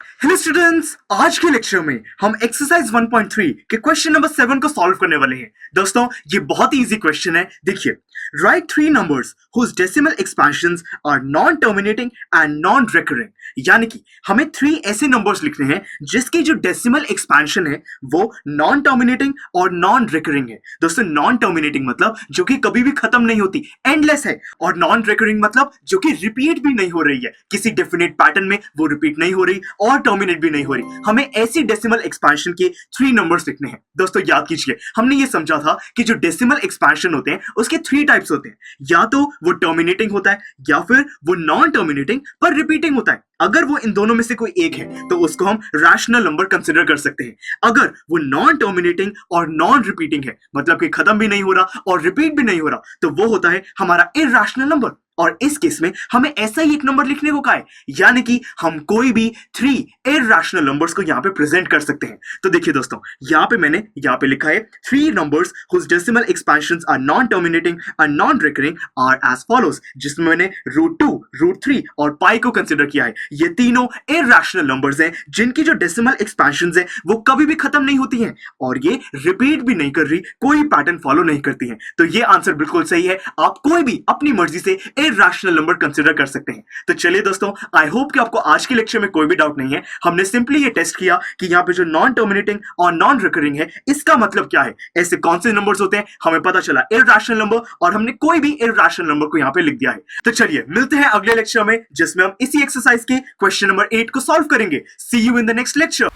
Hello students, आज के lecture में हम एक्सरसाइज 1.3 के क्वेश्चन नंबर 7 को सॉल्व करने वाले हैं। दोस्तों, ये बहुत ही इजी क्वेश्चन है। देखिए, write three numbers whose decimal expansions are non terminating and non recurring. यानी कि हमें 3 ऐसे नंबर्स लिखने हैं जिसकी जो डेसिमल एक्सपेंशन है वो नॉन टर्मिनेटिंग और नॉन रिकरिंग है। दोस्तों, नॉन टर्मिनेटिंग मतलब जो कि कभी भी खत्म नहीं होती, एंडलेस है, और नॉन रिकरिंग मतलब जो कि रिपीट भी नहीं हो रही है, किसी डेफिनेट पैटर्न में वो रिपीट नहीं हो रही और टर्मिनेट भी नहीं हो रही। हमें ऐसी डेसिमल एक्सपेंशन के 3 नंबर्स लिखने हैं। दोस्तों, याद कीजिए, हमने ये समझा था कि जो डेसिमल एक्सपेंशन होते हैं उसके 3 टाइप्स होते हैं। या तो वो टर्मिनेटिंग होता है, या फिर वो नॉन टर्मिनेटिंग पर रिपीटिंग होता है। अगर वो इन दोनों में से कोई एक है तो उसको हम रैशनल नंबर कंसीडर कर सकते हैं। अगर वो नॉन टर्मिनेटिंग और नॉन रिपीटिंग है, मतलब कि खत्म भी नहीं हो रहा और रिपीट भी नहीं हो रहा, तो वो होता है हमारा इरैशनल नंबर। और इस केस में हमें ऐसा ही एक नंबर लिखने को कहा है, यानी कि हम कोई भी 3 इरैशनल नंबर्स को यहां पे प्रेजेंट कर सकते हैं। तो देखिए दोस्तों, मैंने यहां पे लिखा है 3 numbers whose decimal expansions are non terminating and non recurring are as follows, जिसमें मैंने √2, √3 और पाई को कंसीडर किया है। ये तीनों इरैशनल नंबर्स हैं जिनकी जो डेसिमल एक्सपेंशंस है वो कभी भी खत्म नहीं होती हैं और ये रिपीट भी नहीं कर रही, कोई पैटर्न फॉलो नहीं करती हैं। तो ये आंसर बिल्कुल सही है। आप कोई भी अपनी मर्जी से इरैशनल नंबर कंसीडर कर सकते हैं। तो चलिए दोस्तों, आई होप कि आपको आज के लेक्चर में कोई भी डाउट नहीं है। हमने सिंपली ये टेस्ट किया कि यहाँ पे जो नॉन टर्मिनेटिंग और नॉन रिकरिंग है इसका मतलब क्या है, ऐसे कौन से नंबर्स होते हैं, हमें पता चला इरैशनल नंबर, और हमने कोई भी इरैशनल नंबर को यहाँ पे लिख दिया है। तो चलिए मिलते हैं अगले लेक्चर में, जिसमें हम इसी एक्सरसाइज के क्वेश्चन नंबर 8 को सॉल्व करेंगे। See you in the next lecture.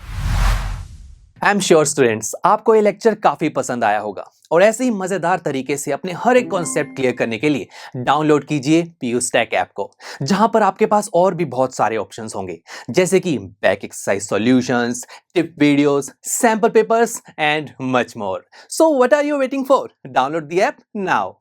I am sure students, आपको ये लेक्चर काफी पसंद आया होगा और ऐसे ही मजेदार तरीके से अपने हर एक कॉन्सेप्ट क्लियर करने के लिए डाउनलोड कीजिए PUSTACK ऐप को, जहां पर आपके पास और भी बहुत सारे ऑप्शंस होंगे, जैसे कि back exercise solutions, tip videos, sample papers and much more. So what are you waiting for? Download the app now.